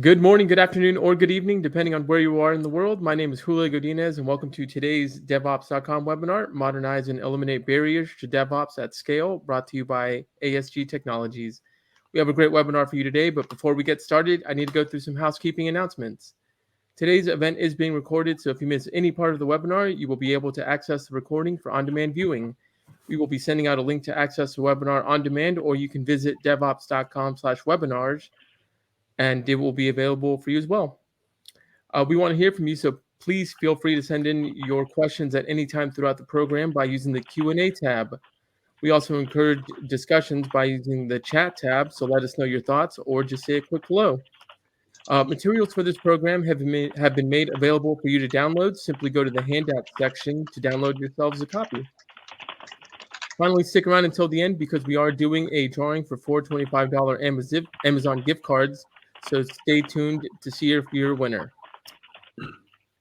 Good morning, good afternoon, or good evening, depending on where you are in the world. My name is Julio Godinez, and welcome to today's DevOps.com webinar, Modernize and Eliminate Barriers to DevOps at Scale, brought to you by ASG Technologies. We have a great webinar for you today, but before we get started, I need to go through some housekeeping announcements. Today's event is being recorded, so if you miss any part of the webinar, you will be able to access the recording for on-demand viewing. We will be sending out a link to access the webinar on demand, or you can visit devops.com/webinars, and it will be available for you as well. We want to hear from you, so please feel free to send in your questions at any time throughout the program by using the Q&A tab. We also encourage discussions by using the chat tab, so let us know your thoughts or just say a quick hello. Materials for this program have been made available for you to download. Simply go to the handout section to download yourselves a copy. Finally, stick around until the end because we are doing a drawing for four $25 Amazon gift cards, so stay tuned to see if you're a winner.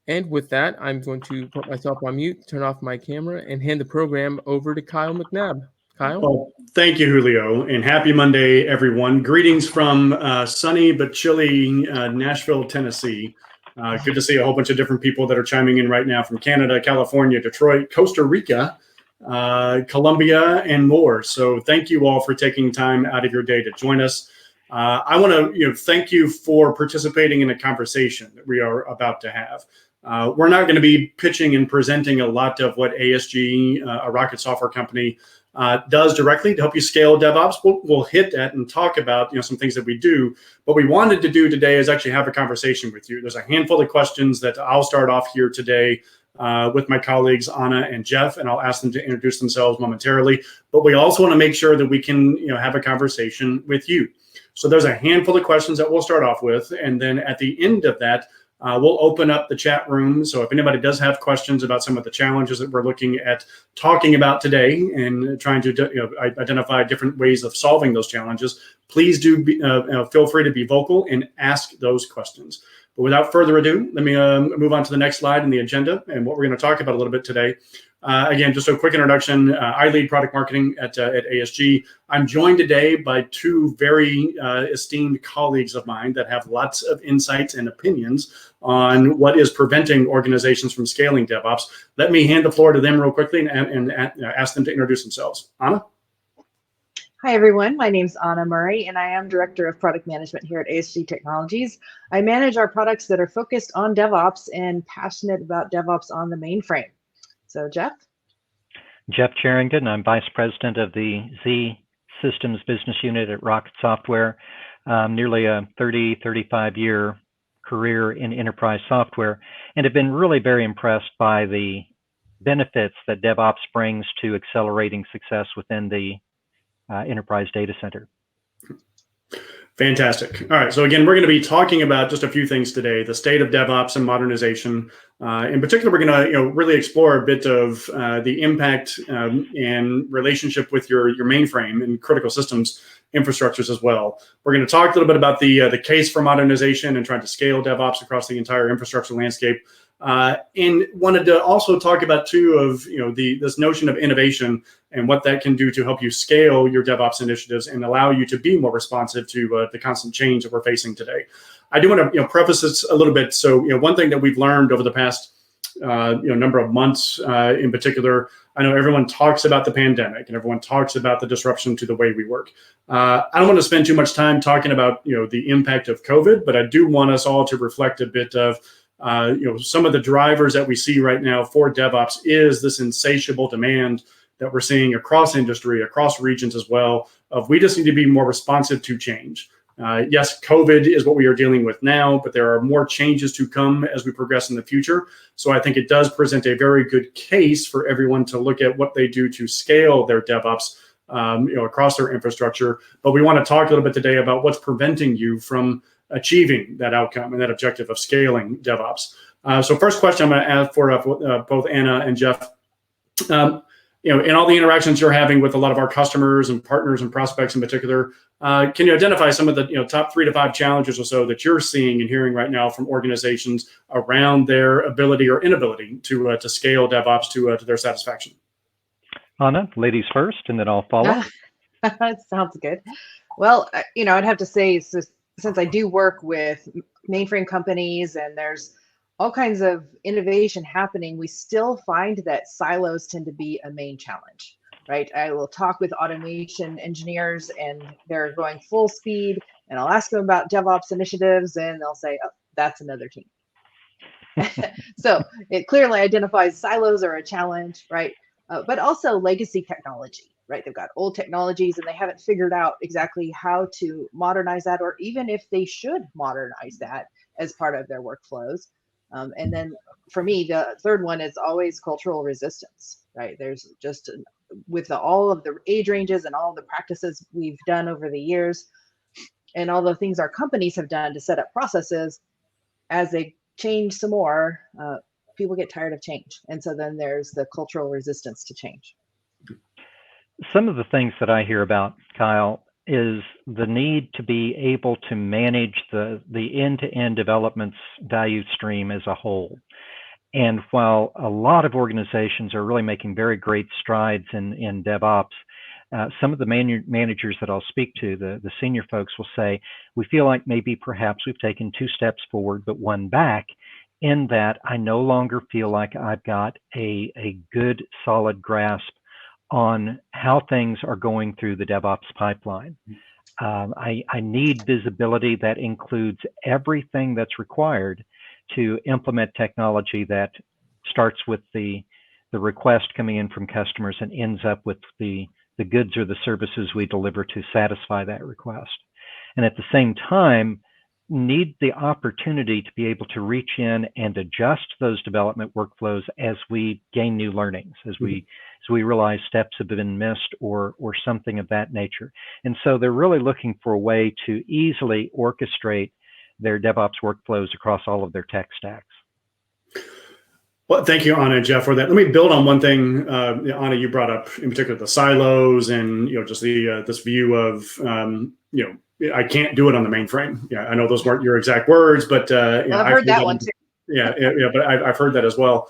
And with that, I'm going to put myself on mute, turn off my camera, and hand the program over to Kyle McNabb. Kyle? Well, thank you, Julio, and happy Monday, everyone. Greetings from sunny but chilly Nashville, Tennessee. Good to see a whole bunch of different people that are chiming in right now from Canada, California, Detroit, Costa Rica, Colombia, and more. So thank you all for taking time out of your day to join us. I want to thank you for participating in a conversation that we are about to have. We're not going to be pitching and presenting a lot of what ASG, a rocket software company, does directly to help you scale DevOps. We'll hit that and talk about some things that we do. What we wanted to do today is actually have a conversation with you. There's a handful of questions that I'll start off here today with my colleagues Anna and Jeff, and I'll ask them to introduce themselves momentarily. But we also want to make sure that we can have a conversation with you. So there's a handful of questions that we'll start off with, and then at the end of that, we'll open up the chat room. So if anybody does have questions about some of the challenges that we're looking at talking about today and trying to identify different ways of solving those challenges, please do feel free to be vocal and ask those questions. But without further ado, let me move on to the next slide in the agenda and what we're going to talk about a little bit today. Again, just a quick introduction. I lead product marketing at ASG. I'm joined today by two very esteemed colleagues of mine that have lots of insights and opinions on what is preventing organizations from scaling DevOps. Let me hand the floor to them real quickly and ask them to introduce themselves. Anna? Hi, everyone. My name's Anna Murray, and I am Director of Product Management here at ASG Technologies. I manage our products that are focused on DevOps and passionate about DevOps on the mainframe. So, Jeff? Jeff Charrington. I'm Vice President of the Z Systems Business Unit at Rocket Software. Nearly a 35-year career in enterprise software, and have been really very impressed by the benefits that DevOps brings to accelerating success within the enterprise data center. Fantastic. All right. So again, we're going to be talking about just a few things today: the state of DevOps and modernization. In particular, we're going to really explore a bit of the impact and relationship with your mainframe and critical systems infrastructures as well. We're going to talk a little bit about the case for modernization and trying to scale DevOps across the entire infrastructure landscape. And wanted to also talk about too of this notion of innovation and what that can do to help you scale your DevOps initiatives and allow you to be more responsive to the constant change that we're facing today. I do want to preface this a little bit. So one thing that we've learned over the past number of months in particular, I know everyone talks about the pandemic and everyone talks about the disruption to the way we work. I don't want to spend too much time talking about the impact of COVID, but I do want us all to reflect a bit of some of the drivers that we see right now for DevOps is this insatiable demand that we're seeing across industry, across regions as well, of we just need to be more responsive to change. Yes, COVID is what we are dealing with now, but there are more changes to come as we progress in the future. So I think it does present a very good case for everyone to look at what they do to scale their DevOps across their infrastructure. But we want to talk a little bit today about what's preventing you from achieving that outcome and that objective of scaling DevOps. So first question I'm going to ask for both Anna and Jeff. In all the interactions you're having with a lot of our customers and partners and prospects in particular, can you identify some of the top 3 to 5 challenges or so that you're seeing and hearing right now from organizations around their ability or inability to scale DevOps to their satisfaction? Anna, ladies first, and then I'll follow. Sounds good. Well, I'd have to say it's just since I do work with mainframe companies and there's all kinds of innovation happening, we still find that silos tend to be a main challenge, right? I will talk with automation engineers and they're going full speed, and I'll ask them about DevOps initiatives and they'll say, oh, that's another team. So it clearly identifies silos are a challenge, right? But also legacy technology, right? They've got old technologies and they haven't figured out exactly how to modernize that, or even if they should modernize that as part of their workflows. And then for me, the third one is always cultural resistance, right? There's just, with all of the age ranges and all the practices we've done over the years and all the things our companies have done to set up processes, as they change some more, people get tired of change. And so then there's the cultural resistance to change. Some of the things that I hear about, Kyle, is the need to be able to manage the end-to-end development's value stream as a whole. And while a lot of organizations are really making very great strides in DevOps, some of the managers that I'll speak to, the senior folks, will say, we feel like maybe perhaps we've taken 2 steps forward, but 1 back, in that I no longer feel like I've got a good, solid grasp on how things are going through the DevOps pipeline. I need visibility that includes everything that's required to implement technology that starts with the request coming in from customers and ends up with the goods or the services we deliver to satisfy that request. And at the same time, need the opportunity to be able to reach in and adjust those development workflows as we gain new learnings, as we realize steps have been missed or something of that nature. And so they're really looking for a way to easily orchestrate their DevOps workflows across all of their tech stacks. Well, thank you, Anna and Jeff, for that. Let me build on one thing, Anna, you brought up in particular the silos and just the this view of I can't do it on the mainframe. Yeah, I know those weren't your exact words, but I've heard that one too. Yeah, but I've heard that as well.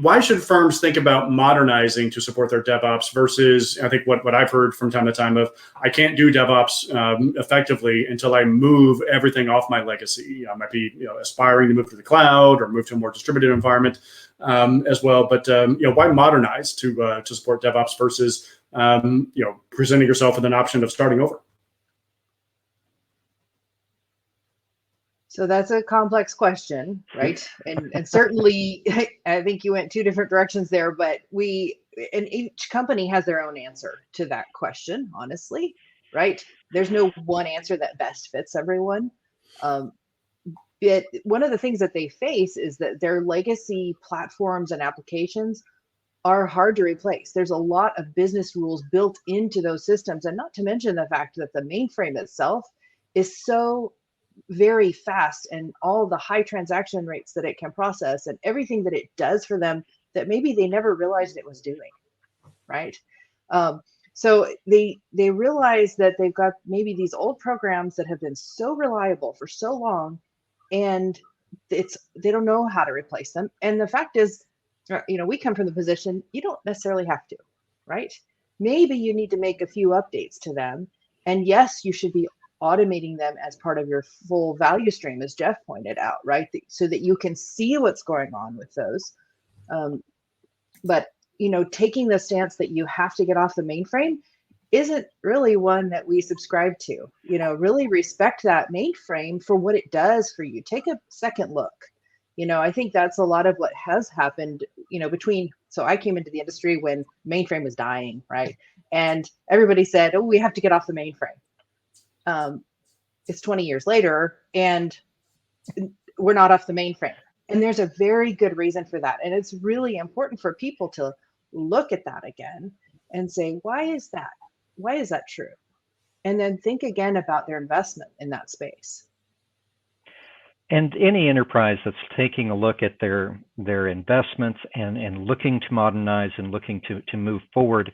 Why should firms think about modernizing to support their DevOps versus, I think what I've heard from time to time of, I can't do DevOps effectively until I move everything off my legacy. I might be aspiring to move to the cloud or move to a more distributed environment as well. But why modernize to support DevOps versus presenting yourself with an option of starting over? So that's a complex question, right? And certainly, I think you went 2 different directions there, but and each company has their own answer to that question, honestly, right? There's no one answer that best fits everyone. But one of the things that they face is that their legacy platforms and applications are hard to replace. There's a lot of business rules built into those systems, and not to mention the fact that the mainframe itself is so very fast, and all the high transaction rates that it can process and everything that it does for them that maybe they never realized it was doing, right? So they realize that they've got maybe these old programs that have been so reliable for so long, and they don't know how to replace them. And the fact is, we come from the position, you don't necessarily have to, right? Maybe you need to make a few updates to them, and yes, you should be automating them as part of your full value stream, as Jeff pointed out, right? So that you can see what's going on with those. But, taking the stance that you have to get off the mainframe isn't really one that we subscribe to. Really respect that mainframe for what it does for you. Take a second look. I think that's a lot of what has happened, so I came into the industry when mainframe was dying, right? And everybody said, oh, we have to get off the mainframe. It's 20 years later and we're not off the mainframe. And there's a very good reason for that. And it's really important for people to look at that again and say, why is that? Why is that true? And then think again about their investment in that space. And any enterprise that's taking a look at their investments and looking to modernize and looking to move forward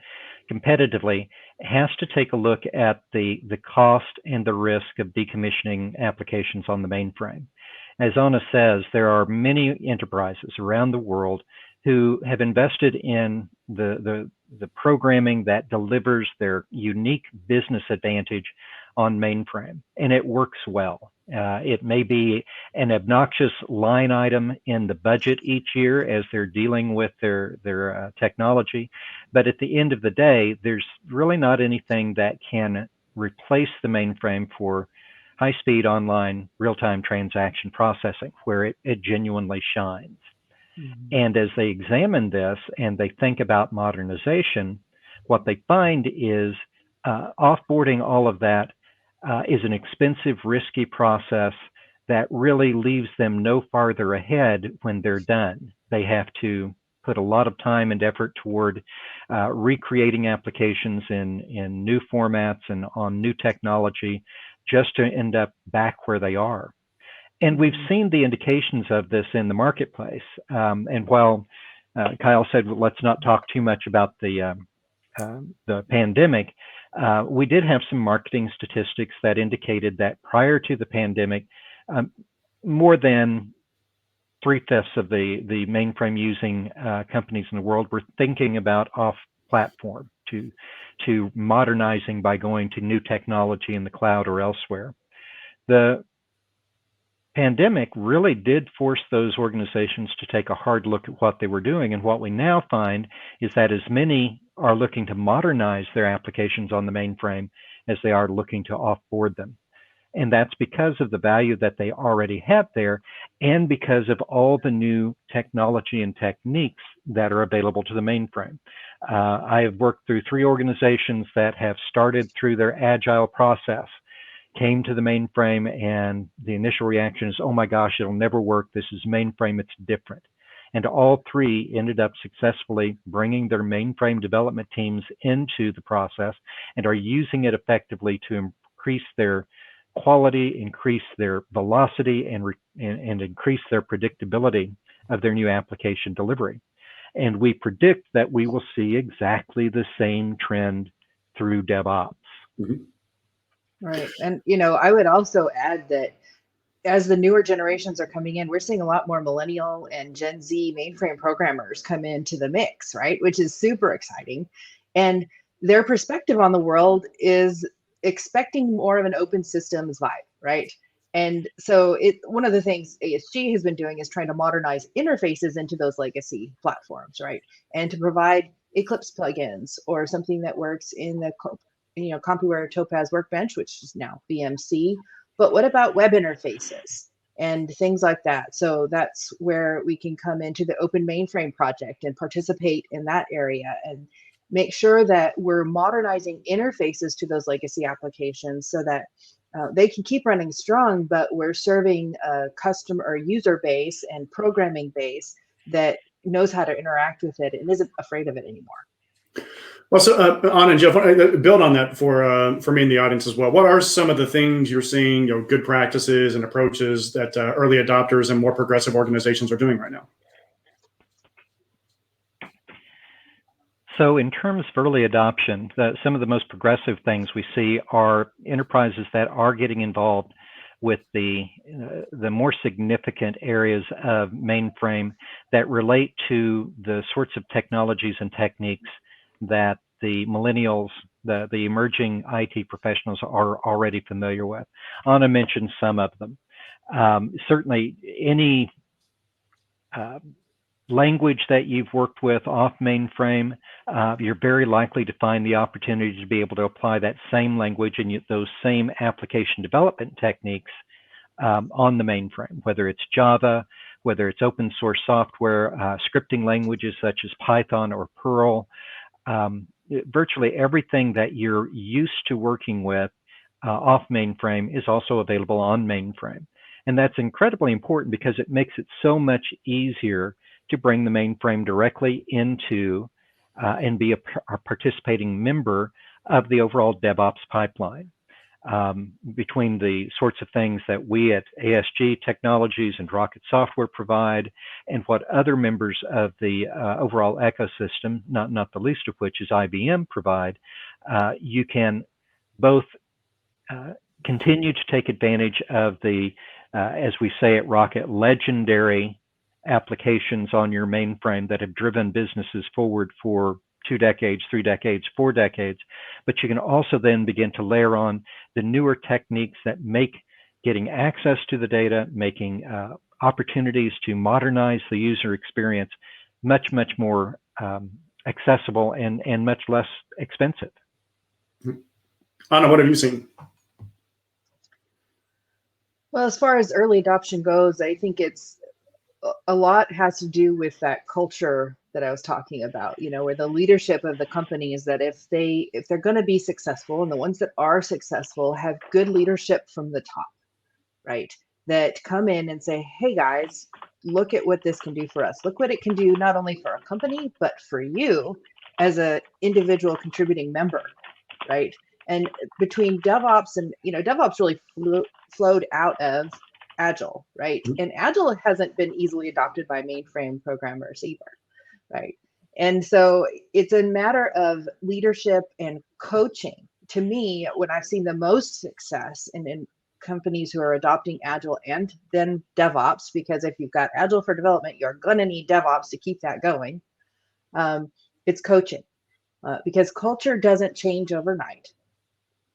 competitively has to take a look at the cost and the risk of decommissioning applications on the mainframe. As Anna says, there are many enterprises around the world who have invested in the programming that delivers their unique business advantage on mainframe, and it works well. It may be an obnoxious line item in the budget each year as they're dealing with their technology, but at the end of the day, there's really not anything that can replace the mainframe for high-speed online real-time transaction processing, where it genuinely shines. And as they examine this and they think about modernization, what they find is offboarding all of that is an expensive, risky process that really leaves them no farther ahead when they're done. They have to put a lot of time and effort toward recreating applications in new formats and on new technology just to end up back where they are. And we've seen the indications of this in the marketplace. And while Kyle said, well, let's not talk too much about the pandemic, we did have some marketing statistics that indicated that prior to the pandemic, more than 3/5 of the mainframe using companies in the world were thinking about off-platform to modernizing by going to new technology in the cloud or elsewhere. The pandemic really did force those organizations to take a hard look at what they were doing. And what we now find is that as many are looking to modernize their applications on the mainframe as they are looking to offboard them. And that's because of the value that they already have there and because of all the new technology and techniques that are available to the mainframe. I have worked through 3 organizations that have started through their agile process, came to the mainframe, and the initial reaction is, oh my gosh, it'll never work. This is mainframe, it's different. And all 3 ended up successfully bringing their mainframe development teams into the process and are using it effectively to increase their quality, increase their velocity, and increase their predictability of their new application delivery. And we predict that we will see exactly the same trend through DevOps. Mm-hmm. Right. And, I would also add that as the newer generations are coming in, we're seeing a lot more millennial and Gen Z mainframe programmers come into the mix, right? Which is super exciting. And their perspective on the world is expecting more of an open systems vibe, right? And so one of the things ASG has been doing is trying to modernize interfaces into those legacy platforms, right? And to provide Eclipse plugins or something that works in the CompuWare Topaz Workbench, which is now BMC. But what about web interfaces and things like that? So that's where we can come into the Open Mainframe project and participate in that area and make sure that we're modernizing interfaces to those legacy applications so that they can keep running strong, but we're serving a customer or user base and programming base that knows how to interact with it and isn't afraid of it anymore. Well, so Anna and Jeff, build on that for me in the audience as well. What are some of the things you're seeing, good practices and approaches that early adopters and more progressive organizations are doing right now? So in terms of early adoption, some of the most progressive things we see are enterprises that are getting involved with the more significant areas of mainframe that relate to the sorts of technologies and techniques that the millennials, the emerging IT professionals are already familiar with. Anna mentioned some of them. Certainly any language that you've worked with off mainframe, you're very likely to find the opportunity to be able to apply that same language and those same application development techniques on the mainframe, whether it's Java, whether it's open source software, scripting languages such as Python or Perl. Virtually everything that you're used to working with off mainframe is also available on mainframe. And that's incredibly important because it makes it so much easier to bring the mainframe directly into and be a participating member of the overall DevOps pipeline. Between the sorts of things that we at ASG Technologies and Rocket Software provide and what other members of the overall ecosystem, not the least of which is IBM, provide, you can both continue to take advantage of the, as we say at Rocket, legendary applications on your mainframe that have driven businesses forward for 2 decades, 3 decades, 4 decades, but you can also then begin to layer on the newer techniques that make getting access to the data, making opportunities to modernize the user experience much more accessible and much less expensive. Anna, what have you seen? Well, as far as early adoption goes, I think it's a lot has to do with that culture that I was talking about, where the leadership of the company is that if they're going to be successful, and the ones that are successful have good leadership from the top, right? That come in and say, hey guys, look at what this can do for us. Look what it can do not only for our company, but for you as a individual contributing member, right? And between DevOps and, DevOps really flowed out of Agile, right? And Agile hasn't been easily adopted by mainframe programmers either, right? And so it's a matter of leadership and coaching. To me, when I've seen the most success in companies who are adopting Agile and then DevOps, because if you've got Agile for development, you're going to need DevOps to keep that going. It's coaching, because culture doesn't change overnight.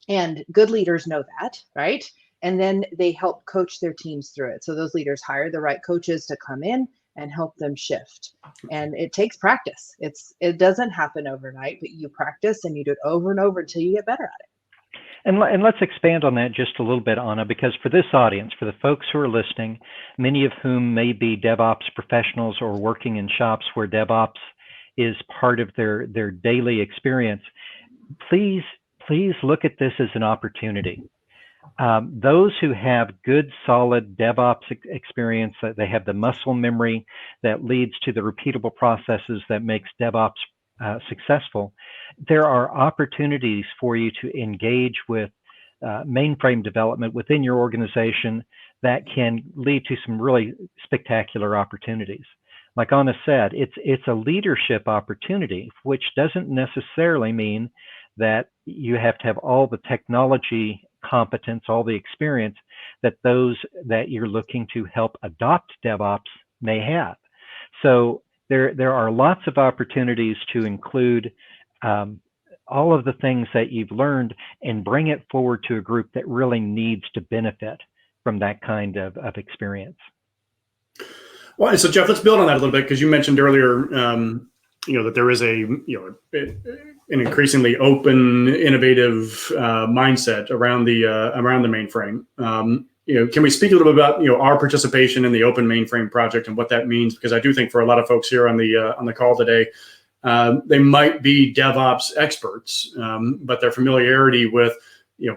And good leaders know that, right? And then they help coach their teams through it. So those leaders hire the right coaches to come in and help them shift. And it takes practice. It doesn't happen overnight, but you practice and you do it over and over until you get better at it. And let's expand on that just a little bit, Anna, because for this audience, for the folks who are listening, many of whom may be DevOps professionals or working in shops where DevOps is part of their daily experience, please look at this as an opportunity. Those who have good, solid DevOps experience, that they have the muscle memory that leads to the repeatable processes that makes DevOps successful, there are opportunities for you to engage with mainframe development within your organization that can lead to some really spectacular opportunities. Like Anna said, it's a leadership opportunity, which doesn't necessarily mean that you have to have all the technology competence, all the experience that those that you're looking to help adopt DevOps may have. So there are lots of opportunities to include all of the things that you've learned and bring it forward to a group that really needs to benefit from that kind of experience. Well, so Jeff, let's build on that a little bit, because you mentioned earlier, that there is an increasingly open, innovative mindset around the mainframe. Can we speak a little bit about our participation in the Open Mainframe project and what that means? Because I do think for a lot of folks here on the call today, they might be DevOps experts, but their familiarity with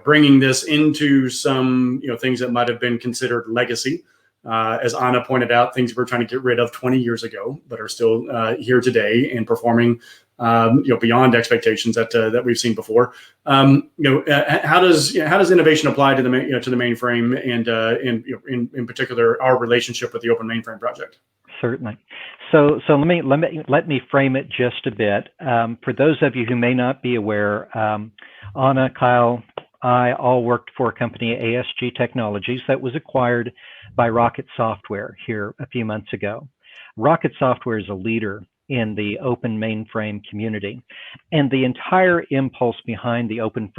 bringing this into some things that might have been considered legacy. As Anna pointed out, things we're trying to get rid of 20 years ago, but are still here today and performing, beyond expectations that we've seen before. How does innovation apply to the mainframe and in particular our relationship with the Open Mainframe project? Certainly. So let me frame it just a bit. For those of you who may not be aware, Anna, Kyle, I all worked for a company, ASG Technologies, that was acquired by Rocket Software here a few months ago. Rocket Software is a leader in the open mainframe community, and the entire impulse behind the open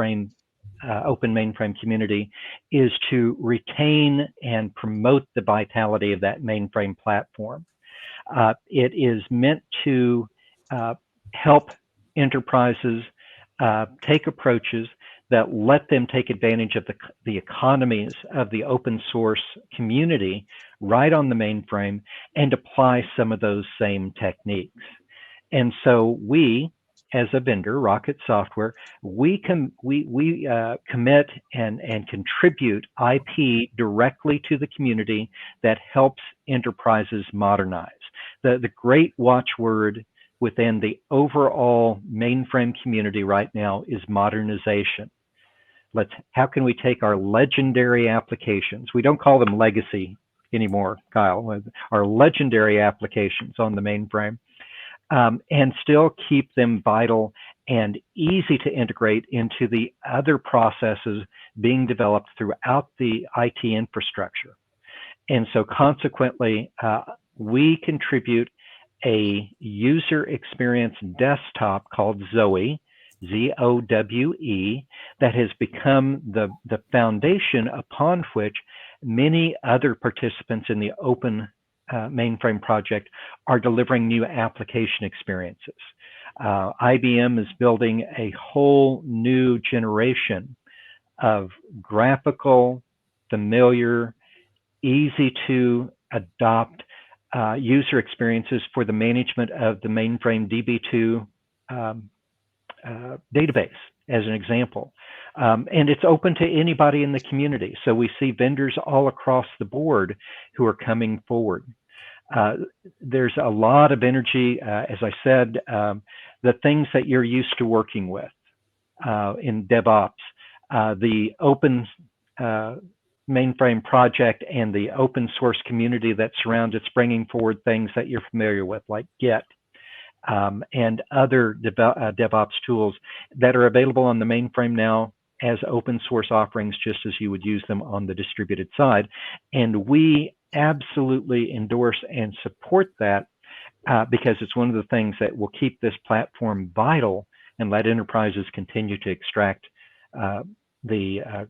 mainframe community is to retain and promote the vitality of that mainframe platform. It is meant to help enterprises take approaches that let them take advantage of the economies of the open source community right on the mainframe and apply some of those same techniques. And so we, as a vendor, Rocket Software, we commit and contribute IP directly to the community that helps enterprises modernize. The great watchword within the overall mainframe community right now is modernization. How can we take our legendary applications? We don't call them legacy anymore, Kyle. Our legendary applications on the mainframe, and still keep them vital and easy to integrate into the other processes being developed throughout the IT infrastructure. And so consequently, we contribute a user experience desktop called Zoe, ZOWE, that has become the foundation upon which many other participants in the open mainframe project are delivering new application experiences. IBM is building a whole new generation of graphical, familiar, easy to adopt user experiences for the management of the mainframe DB2 database, as an example. And it's open to anybody in the community. So we see vendors all across the board who are coming forward. There's a lot of energy, as I said, the things that you're used to working with in DevOps, the open mainframe project and the open source community that surrounds it's bringing forward things that you're familiar with, like Git and other DevOps tools that are available on the mainframe now as open source offerings, just as you would use them on the distributed side. And we absolutely endorse and support that because it's one of the things that will keep this platform vital and let enterprises continue to extract the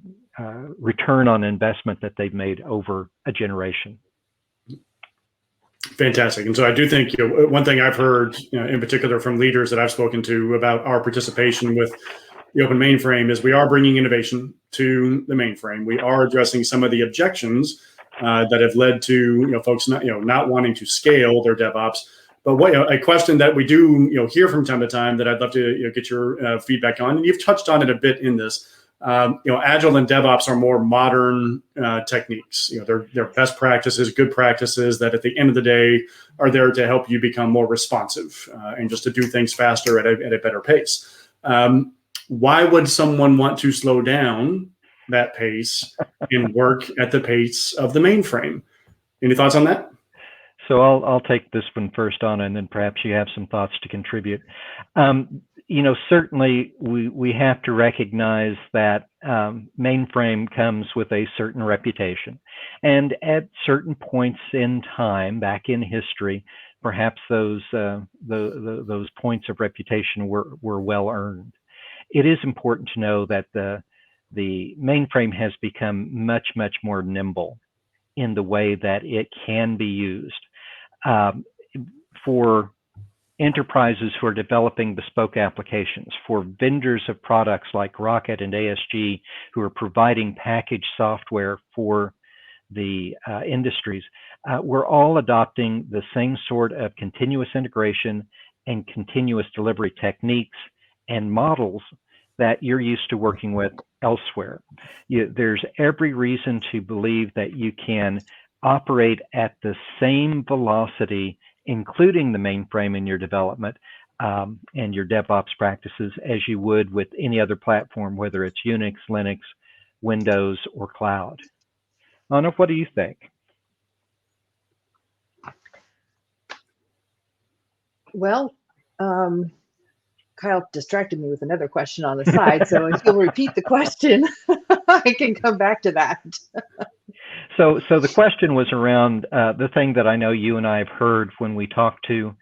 return on investment that they've made over a generation. Fantastic. And so I do think, one thing I've heard, in particular from leaders that I've spoken to about our participation with the open mainframe is we are bringing innovation to the mainframe. We are addressing some of the objections that have led to folks not wanting to scale their DevOps. But a question that we do hear from time to time that I'd love to get your feedback on, and you've touched on it a bit in this. Agile and DevOps are more modern techniques. They're best practices, good practices that at the end of the day are there to help you become more responsive and just to do things faster at a better pace. Why would someone want to slow down that pace and work at the pace of the mainframe? Any thoughts on that? So I'll take this one first, Anna, and then perhaps you have some thoughts to contribute. Certainly we have to recognize that mainframe comes with a certain reputation. And at certain points in time, back in history, perhaps those points of reputation were well earned. It is important to know that the mainframe has become much, much more nimble in the way that it can be used. For enterprises who are developing bespoke applications, for vendors of products like Rocket and ASG who are providing packaged software for the industries, we're all adopting the same sort of continuous integration and continuous delivery techniques and models that you're used to working with elsewhere. There's every reason to believe that you can operate at the same velocity, including the mainframe in your development and your DevOps practices, as you would with any other platform, whether it's Unix, Linux, Windows, or cloud. Anna, what do you think? Well, Kyle distracted me with another question on the side, so if you'll repeat the question, I can come back to that. So the question was around the thing that I know you and I have heard when we talk to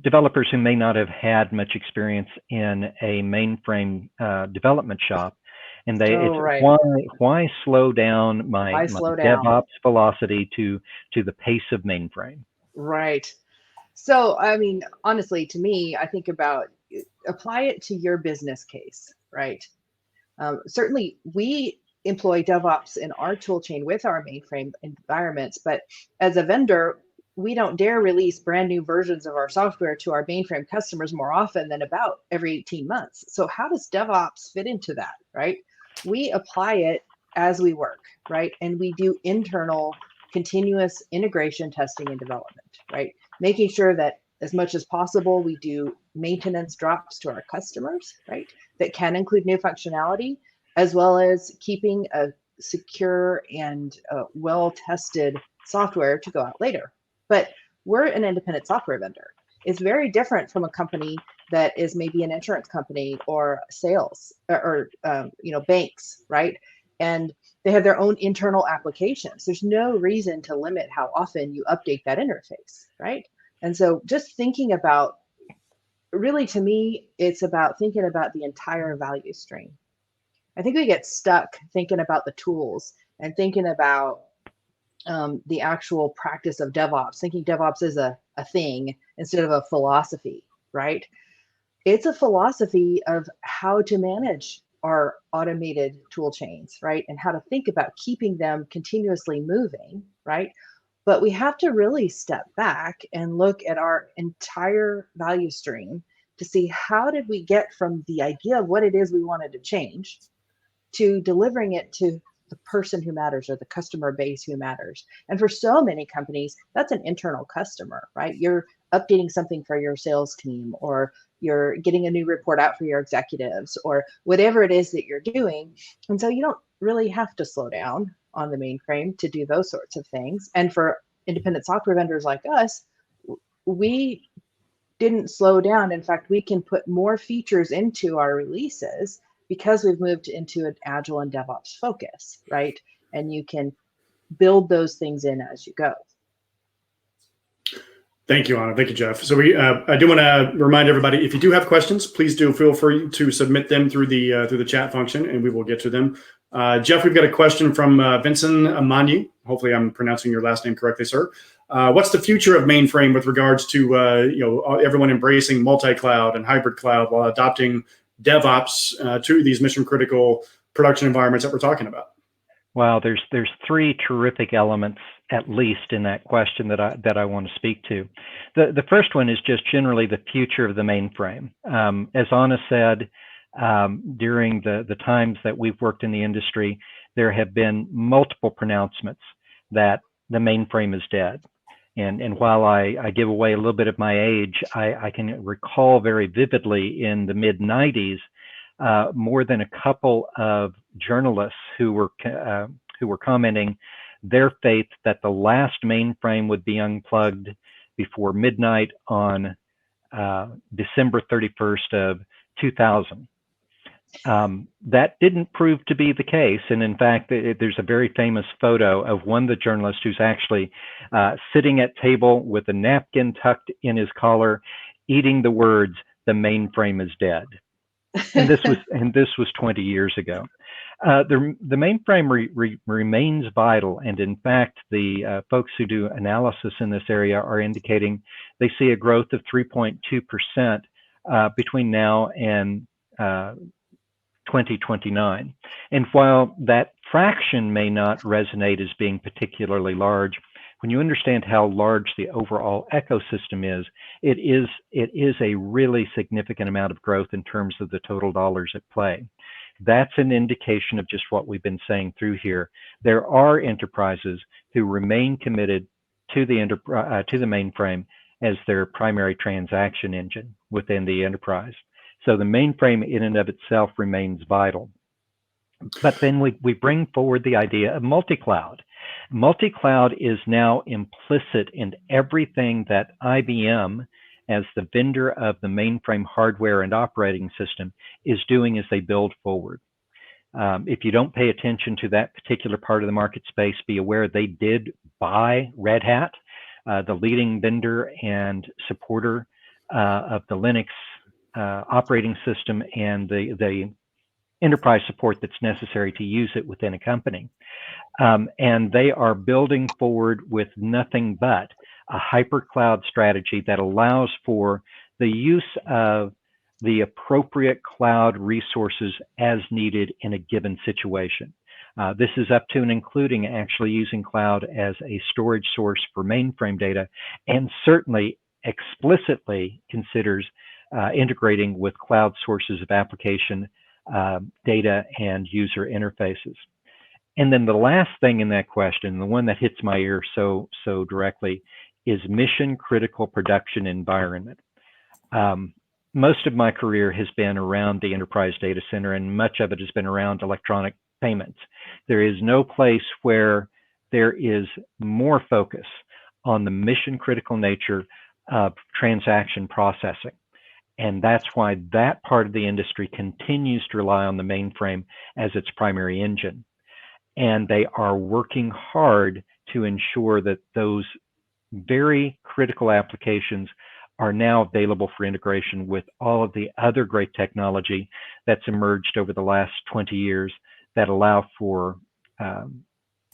developers who may not have had much experience in a mainframe development shop, and Right. why slow down my DevOps velocity to the pace of mainframe? Right. So, I mean, honestly, to me, I think about apply it to your business case, right? Certainly, we employ DevOps in our tool chain with our mainframe environments, but as a vendor, we don't dare release brand new versions of our software to our mainframe customers more often than about every 18 months. So how does DevOps fit into that, right? We apply it as we work, right? And we do internal continuous integration testing and development, right? Making sure that as much as possible, we do maintenance drops to our customers, right? That can include new functionality, as well as keeping a secure and well-tested software to go out later. But we're an independent software vendor. It's very different from a company that is maybe an insurance company or sales or banks, right? And they have their own internal applications. There's no reason to limit how often you update that interface, right? And so just thinking about, really to me, it's about thinking about the entire value stream. I think we get stuck thinking about the tools and thinking about the actual practice of DevOps, thinking DevOps is a thing instead of a philosophy, right? It's a philosophy of how to manage our automated tool chains, right? And how to think about keeping them continuously moving, right? But we have to really step back and look at our entire value stream to see how did we get from the idea of what it is we wanted to change to delivering it to the person who matters or the customer base who matters. And for so many companies, that's an internal customer, right? You're updating something for your sales team, or you're getting a new report out for your executives, or whatever it is that you're doing. And so you don't really have to slow down on the mainframe to do those sorts of things. And for independent software vendors like us, we didn't slow down. In fact, we can put more features into our releases because we've moved into an agile and DevOps focus, right? And you can build those things in as you go. Thank you, Anna. Thank you, Jeff. So I do want to remind everybody, if you do have questions, please do feel free to submit them through the chat function, and we will get to them. Jeff, we've got a question from Vincent Amanyi. Hopefully, I'm pronouncing your last name correctly, sir. What's the future of mainframe with regards to everyone embracing multi-cloud and hybrid cloud while adopting DevOps to these mission-critical production environments that we're talking about? Wow, there's three terrific elements, at least, in that question that I want to speak to. The first one is just generally the future of the mainframe. As Anna said, during the times that we've worked in the industry, there have been multiple pronouncements that the mainframe is dead. And while I give away a little bit of my age, I can recall very vividly in the mid-90s, more than a couple of journalists who were commenting their faith that the last mainframe would be unplugged before midnight on December 31st of 2000. That didn't prove to be the case. And in fact, there's a very famous photo of one of the journalists who's actually sitting at table with a napkin tucked in his collar, eating the words, "The mainframe is dead." And this was 20 years ago. The mainframe remains vital, and in fact, the folks who do analysis in this area are indicating they see a growth of 3.2% between now and 2029. And while that fraction may not resonate as being particularly large, when you understand how large the overall ecosystem is, it is a really significant amount of growth in terms of the total dollars at play. That's an indication of just what we've been saying through here. There are enterprises who remain committed to the mainframe as their primary transaction engine within the enterprise. So the mainframe in and of itself remains vital. But then we bring forward the idea of multi-cloud. Multi-cloud is now implicit in everything that IBM, as the vendor of the mainframe hardware and operating system, is doing as they build forward. If you don't pay attention to that particular part of the market space, be aware they did buy Red Hat, the leading vendor and supporter of the Linux operating system and the enterprise support that's necessary to use it within a company. And they are building forward with nothing but a hyper-cloud strategy that allows for the use of the appropriate cloud resources as needed in a given situation. This is up to and including actually using cloud as a storage source for mainframe data, and certainly explicitly considers integrating with cloud sources of application data and user interfaces. And then the last thing in that question, the one that hits my ear so directly, is mission critical production environment. Most of my career has been around the enterprise data center, and much of it has been around electronic payments. There is no place where there is more focus on the mission critical nature of transaction processing. And that's why that part of the industry continues to rely on the mainframe as its primary engine. And they are working hard to ensure that those very critical applications are now available for integration with all of the other great technology that's emerged over the last 20 years that allow for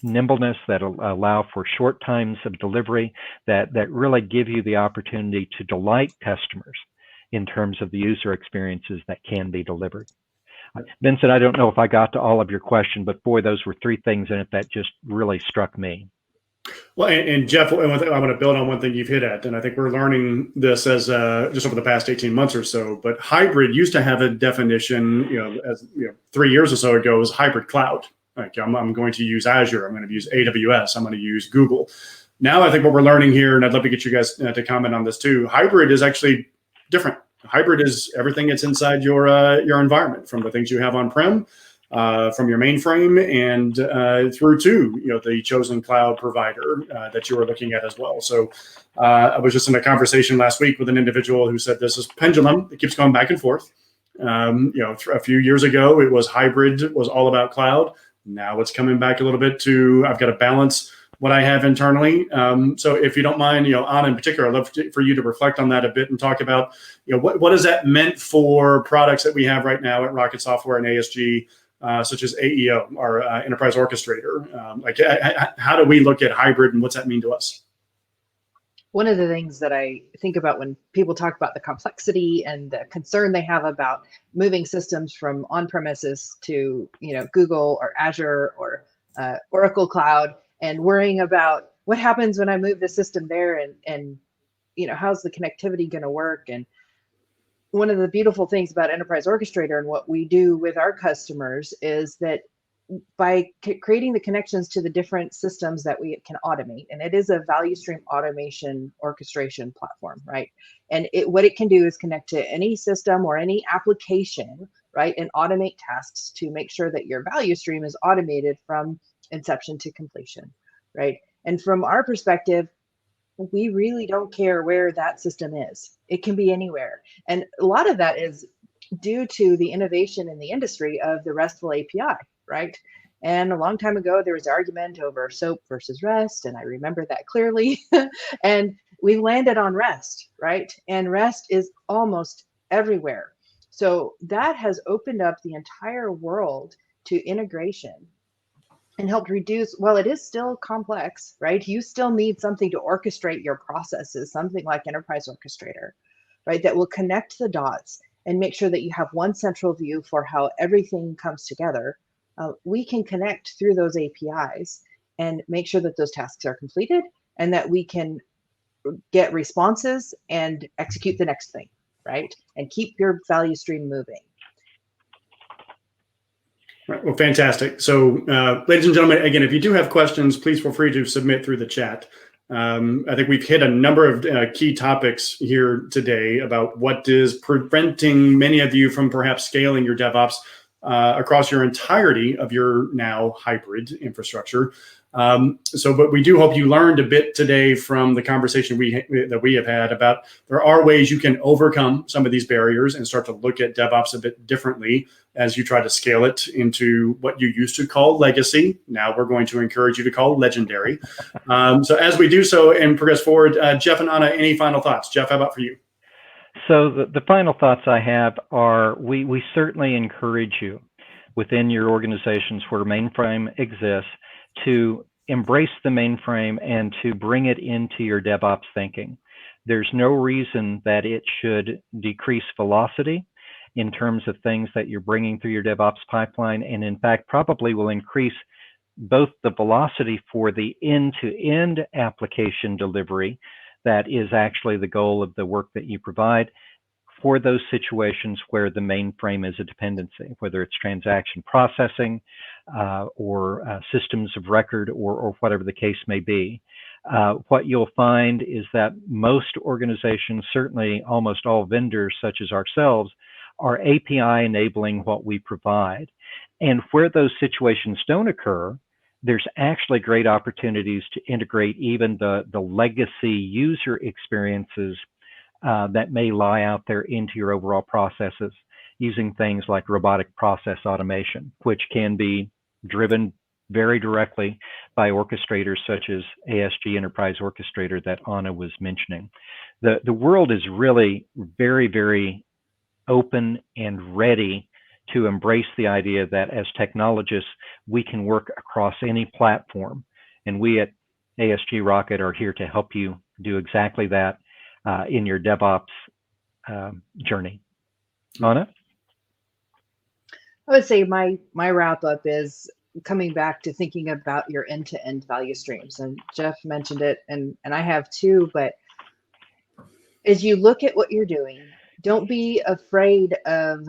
nimbleness, that allow for short times of delivery, that really give you the opportunity to delight customers in terms of the user experiences that can be delivered. Vincent, I don't know if I got to all of your question, but boy, those were three things in it that just really struck me. Well, and Jeff, I want to build on one thing you've hit at, and I think we're learning this as just over the past 18 months or so. But hybrid used to have a definition, as 3 years or so ago, was hybrid cloud. Like I'm going to use Azure, I'm going to use AWS, I'm going to use Google. Now I think what we're learning here, and I'd love to get you guys to comment on this too. Hybrid is actually different. Hybrid is everything that's inside your environment, from the things you have on-prem, from your mainframe, and through to the chosen cloud provider that you were looking at as well. So I was just in a conversation last week with an individual who said this is pendulum. It keeps going back and forth. A few years ago, it was hybrid, was all about cloud. Now it's coming back a little bit to I've got to balance what I have internally. So if you don't mind, Anna in particular, I'd love for you to reflect on that a bit and talk about, what has that meant for products that we have right now at Rocket Software and ASG, such as AEO, our Enterprise Orchestrator. How do we look at hybrid and what's that mean to us? One of the things that I think about when people talk about the complexity and the concern they have about moving systems from on-premises to Google or Azure or Oracle Cloud, and worrying about what happens when I move the system there, and how's the connectivity going to work. And one of the beautiful things about Enterprise Orchestrator and what we do with our customers is that by creating the connections to the different systems that we can automate, and it is a value stream automation orchestration platform, right? And what it can do is connect to any system or any application, right? And automate tasks to make sure that your value stream is automated from inception to completion, right? And from our perspective, we really don't care where that system is. It can be anywhere. And a lot of that is due to the innovation in the industry of the RESTful API, right? And a long time ago, there was argument over SOAP versus REST, and I remember that clearly. And we landed on REST, right? And REST is almost everywhere. So that has opened up the entire world to integration and helped reduce, while it is still complex, right? You still need something to orchestrate your processes, something like Enterprise Orchestrator, right? That will connect the dots and make sure that you have one central view for how everything comes together. We can connect through those APIs and make sure that those tasks are completed and that we can get responses and execute the next thing, right? And keep your value stream moving. Right, well, fantastic. So, ladies and gentlemen, again, if you do have questions, please feel free to submit through the chat. I think we've hit a number of key topics here today about what is preventing many of you from perhaps scaling your DevOps across your entirety of your now hybrid infrastructure. But we do hope you learned a bit today from the conversation that we have had about there are ways you can overcome some of these barriers and start to look at DevOps a bit differently as you try to scale it into what you used to call legacy. Now we're going to encourage you to call legendary. So as we do so and progress forward, Jeff and Anna, any final thoughts? Jeff, how about for you? So the final thoughts I have are we certainly encourage you within your organizations where mainframe exists to embrace the mainframe and to bring it into your DevOps thinking. There's no reason that it should decrease velocity in terms of things that you're bringing through your DevOps pipeline, and in fact probably will increase both the velocity for the end-to-end application delivery that is actually the goal of the work that you provide for those situations where the mainframe is a dependency, whether it's transaction processing or systems of record or whatever the case may be. What you'll find is that most organizations, certainly almost all vendors such as ourselves, are API enabling what we provide. And where those situations don't occur, there's actually great opportunities to integrate even the legacy user experiences that may lie out there into your overall processes using things like robotic process automation, which can be driven very directly by orchestrators such as ASG Enterprise Orchestrator that Anna was mentioning. The world is really very, very open and ready to embrace the idea that as technologists, we can work across any platform. And we at ASG Rocket are here to help you do exactly that in your DevOps journey. Anna? I would say my wrap up is coming back to thinking about your end-to-end value streams. And Jeff mentioned it, and I have too, but as you look at what you're doing, don't be afraid of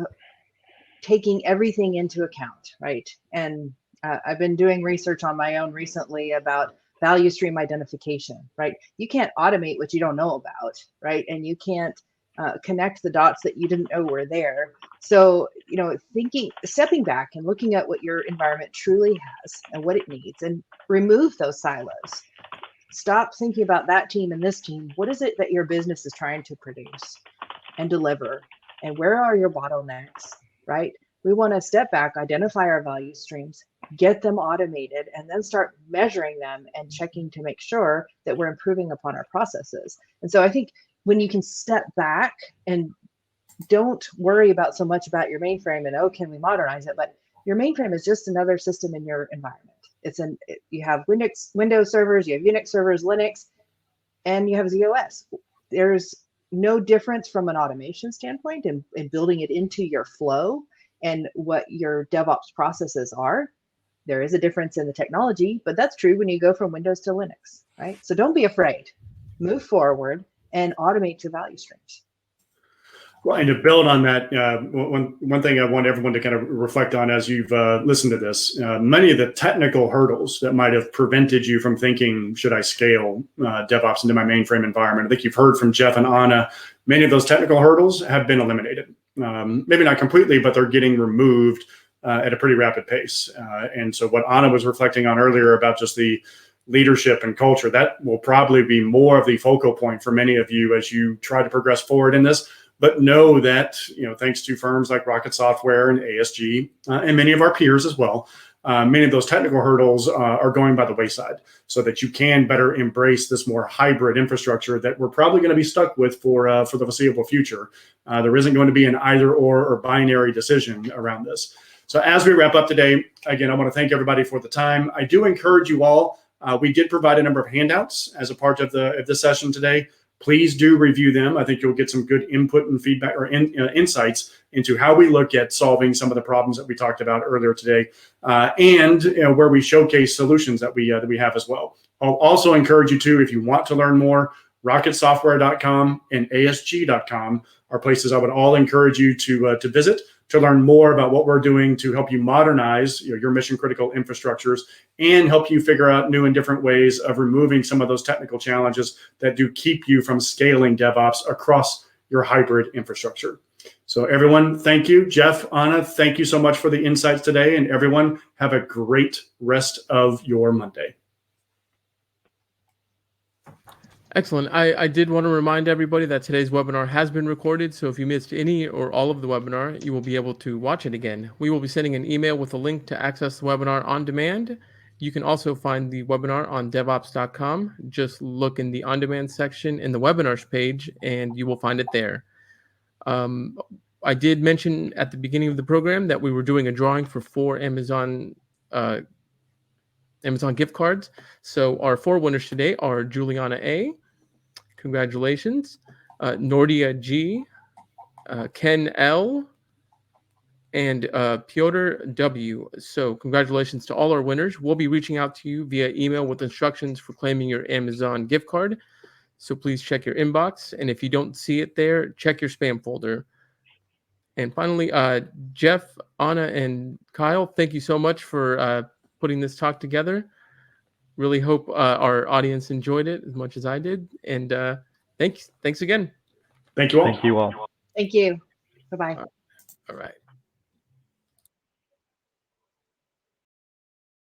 taking everything into account, right? And I've been doing research on my own recently about value stream identification, right? You can't automate what you don't know about, right? And you can't connect the dots that you didn't know were there. So, stepping back and looking at what your environment truly has and what it needs, and remove those silos. Stop thinking about that team and this team. What is it that your business is trying to produce and deliver? And where are your bottlenecks, right? We want to step back, identify our value streams, get them automated, and then start measuring them and checking to make sure that we're improving upon our processes. And so I think when you can step back and don't worry about so much about your mainframe and, can we modernize it? But your mainframe is just another system in your environment. You have Windows servers, you have Unix servers, Linux, and you have ZOS. There's no difference from an automation standpoint in building it into your flow and what your DevOps processes are. There is a difference in the technology, but that's true when you go from Windows to Linux, right? So don't be afraid. Move forward and automate your value streams. Well, and to build on that, one thing I want everyone to kind of reflect on as you've listened to this, many of the technical hurdles that might have prevented you from thinking, should I scale DevOps into my mainframe environment? I think you've heard from Jeff and Anna, many of those technical hurdles have been eliminated. Maybe not completely, but they're getting removed at a pretty rapid pace. And so what Anna was reflecting on earlier about just the leadership and culture, that will probably be more of the focal point for many of you as you try to progress forward in this. But know that, thanks to firms like Rocket Software and ASG and many of our peers as well, many of those technical hurdles are going by the wayside so that you can better embrace this more hybrid infrastructure that we're probably going to be stuck with for the foreseeable future. There isn't going to be an either or binary decision around this. So as we wrap up today, again, I want to thank everybody for the time. I do encourage you all. We did provide a number of handouts as a part of this session today. Please do review them. I think you'll get some good input and feedback or insights into how we look at solving some of the problems that we talked about earlier today, and where we showcase solutions that we have as well. I'll also encourage you to, if you want to learn more, rocketsoftware.com and asg.com are places I would all encourage you to visit to learn more about what we're doing to help you modernize your mission critical infrastructures and help you figure out new and different ways of removing some of those technical challenges that do keep you from scaling DevOps across your hybrid infrastructure. So everyone, thank you. Jeff, Anna, thank you so much for the insights today. And everyone, have a great rest of your Monday. Excellent. I did want to remind everybody that today's webinar has been recorded, so if you missed any or all of the webinar, you will be able to watch it again. We will be sending an email with a link to access the webinar on demand. You can also find the webinar on devops.com. Just look in the on-demand section in the webinars page, and you will find it there. I did mention at the beginning of the program that we were doing a drawing for 4 Amazon gift cards. So our 4 winners today are Juliana A. Congratulations. Nordia G, Ken L, and Piotr W. So congratulations to all our winners. We'll be reaching out to you via email with instructions for claiming your Amazon gift card. So please check your inbox. And if you don't see it there, check your spam folder. And finally, Jeff, Anna, and Kyle, thank you so much for putting this talk together. Really hope our audience enjoyed it as much as I did. And thanks again. Thank you all. Thank you all. Thank you. Bye-bye. All right.